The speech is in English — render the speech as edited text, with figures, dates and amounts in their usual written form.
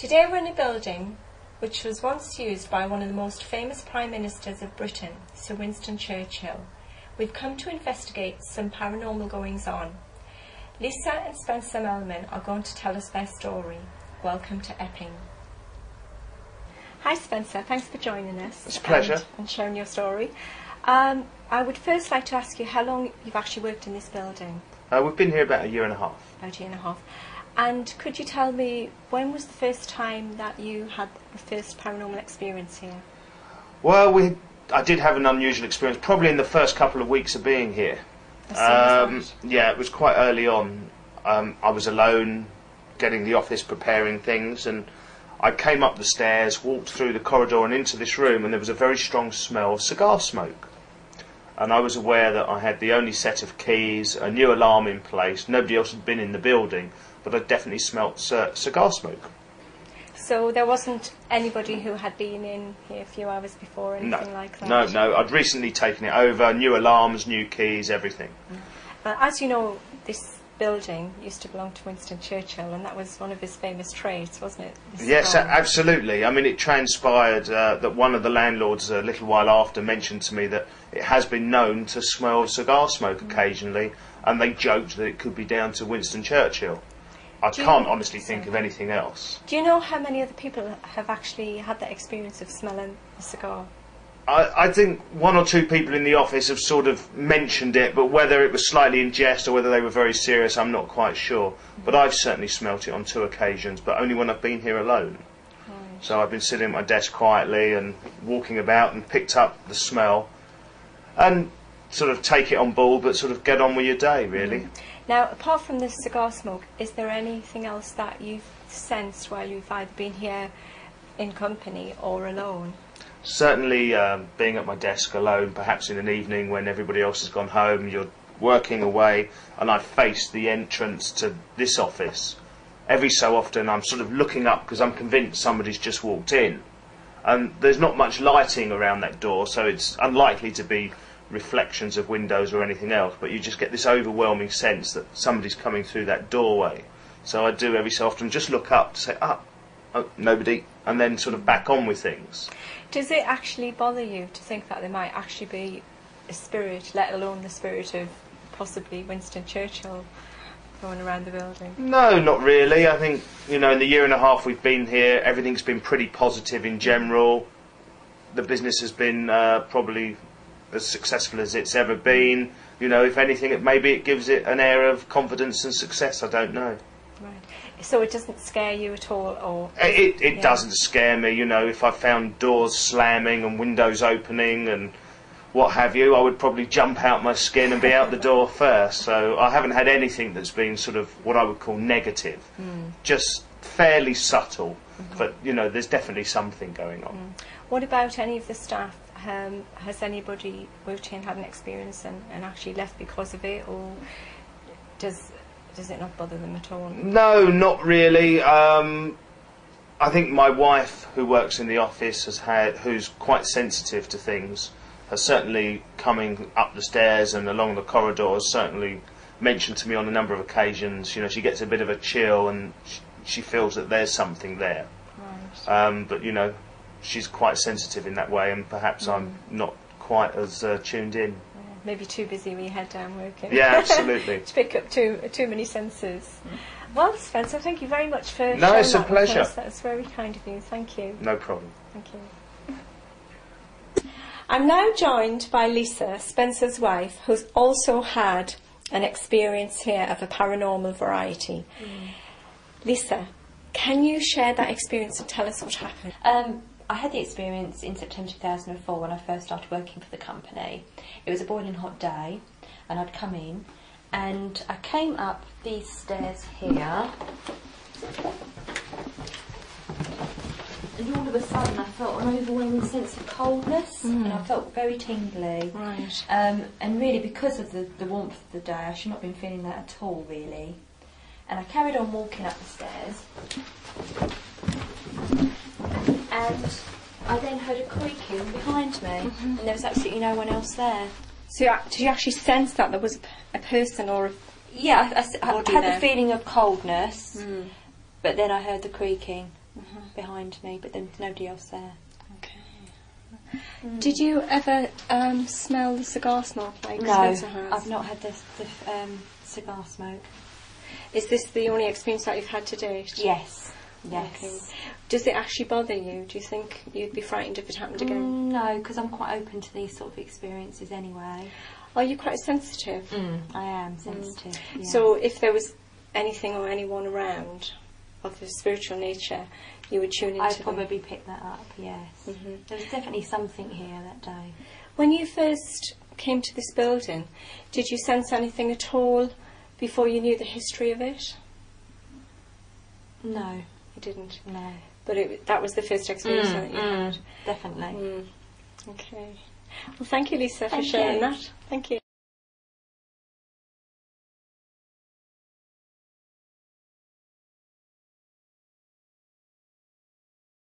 Today we're in a building which was once used by one of the most famous Prime Ministers of Britain, Sir Winston Churchill. We've come to investigate some paranormal goings-on. Lisa and Spencer Melman are going to tell us their story. Welcome to Epping. Hi Spencer, thanks for joining us. It's a pleasure. And sharing your story. I would first like to ask you how long you've actually worked in this building. We've been here about a year and a half. About a year and a half. And could you tell me, when was the first time that you had the first paranormal experience here? Well, I did have an unusual experience, probably in the first couple of weeks of being here. Yeah, it was quite early on. I was alone, getting the office, preparing things, and I came up the stairs, walked through the corridor and into this room, and there was a very strong smell of cigar smoke. And I was aware that I had the only set of keys, a new alarm in place, nobody else had been in the building, but I definitely smelt cigar smoke. So there wasn't anybody who had been in here a few hours before or anything like that? No, I'd recently taken it over, new alarms, new keys, everything. As you know, this building used to belong to Winston Churchill, and that was one of his famous traits, wasn't it? Yes, absolutely. I mean, it transpired that one of the landlords a little while after mentioned to me that it has been known to smell cigar smoke occasionally, and they joked that it could be down to Winston Churchill. I can't honestly think of anything else. Do you know how many other people have actually had that experience of smelling a cigar? I think one or two people in the office have sort of mentioned it, but whether it was slightly in jest or whether they were very serious, I'm not quite sure. But I've certainly smelt it on 2 occasions, but only when I've been here alone. Right. So I've been sitting at my desk quietly and walking about and picked up the smell and sort of take it on board, but sort of get on with your day, really. Now, apart from the cigar smoke, is there anything else that you've sensed while you've either been here in company or alone? Certainly being at my desk alone, perhaps in an evening when everybody else has gone home, you're working away, and I face the entrance to this office. Every so often I'm sort of looking up because I'm convinced somebody's just walked in. And there's not much lighting around that door, so it's unlikely to be reflections of windows or anything else, but you just get this overwhelming sense that somebody's coming through that doorway. So I do every so often just look up to say, oh, nobody, and then sort of back on with things. Does it actually bother you to think that there might actually be a spirit, let alone the spirit of possibly Winston Churchill, going around the building? No, not really. I think, you know, in the year and a half we've been here, everything's been pretty positive in general. The business has been probably as successful as it's ever been. You know, if anything, maybe it gives it an air of confidence and success. I don't know. Right. So it doesn't scare you at all, or it doesn't scare me. You know, if I found doors slamming and windows opening and what have you, I would probably jump out my skin and be out the door first. So I haven't had anything that's been sort of what I would call negative. Just fairly subtle, but you know, there's definitely something going on. What about any of the staff? Has anybody worked here and had an experience and actually left because of it, or does it not bother them at all? No, not really. I think my wife, who works in the office, who's quite sensitive to things, has certainly, coming up the stairs and along the corridors, certainly mentioned to me on a number of occasions, you know, she gets a bit of a chill and she feels that there's something there. Right. But you know, she's quite sensitive in that way, and perhaps I'm not quite as tuned in. Maybe too busy with your head down working. Yeah, absolutely. To pick up too many senses. Well, Spencer, thank you very much for No, it's a pleasure. With us. That's very kind of you. Thank you. No problem. Thank you. I'm now joined by Lisa, Spencer's wife, who's also had an experience here of a paranormal variety. Lisa, can you share that experience and tell us what happened? I had the experience in September 2004 when I first started working for the company. It was a boiling hot day, and I'd come in, and I came up these stairs here, and all of a sudden I felt an overwhelming sense of coldness, and I felt very tingly. Right. And really, because of the warmth of the day, I should not have been feeling that at all, really. And I carried on walking up the stairs. And I then heard a creaking behind me, and there was absolutely no one else there. So did you actually sense that there was a person or a... Yeah, I had the feeling of coldness, but then I heard the creaking. behind me, but there was nobody else there. Okay. Did you ever smell the cigar smoke like No, Spencer has? I've not had the cigar smoke. Is this the only experience that you've had to date? Yes. Yes. Okay. Does it actually bother you? Do you think you'd be frightened if it happened again? No, because I'm quite open to these sort of experiences anyway. Are you quite sensitive? I am sensitive. Yeah. So if there was anything or anyone around of the spiritual nature, you would tune into I'd them? probably pick that up, yes. There was definitely something here that day. When you first came to this building, did you sense anything at all before you knew the history of it? No. You didn't? No. But that was the first experience that you had? Definitely. Okay. Well, thank you, Lisa, for Thank sharing you. that. Thank you.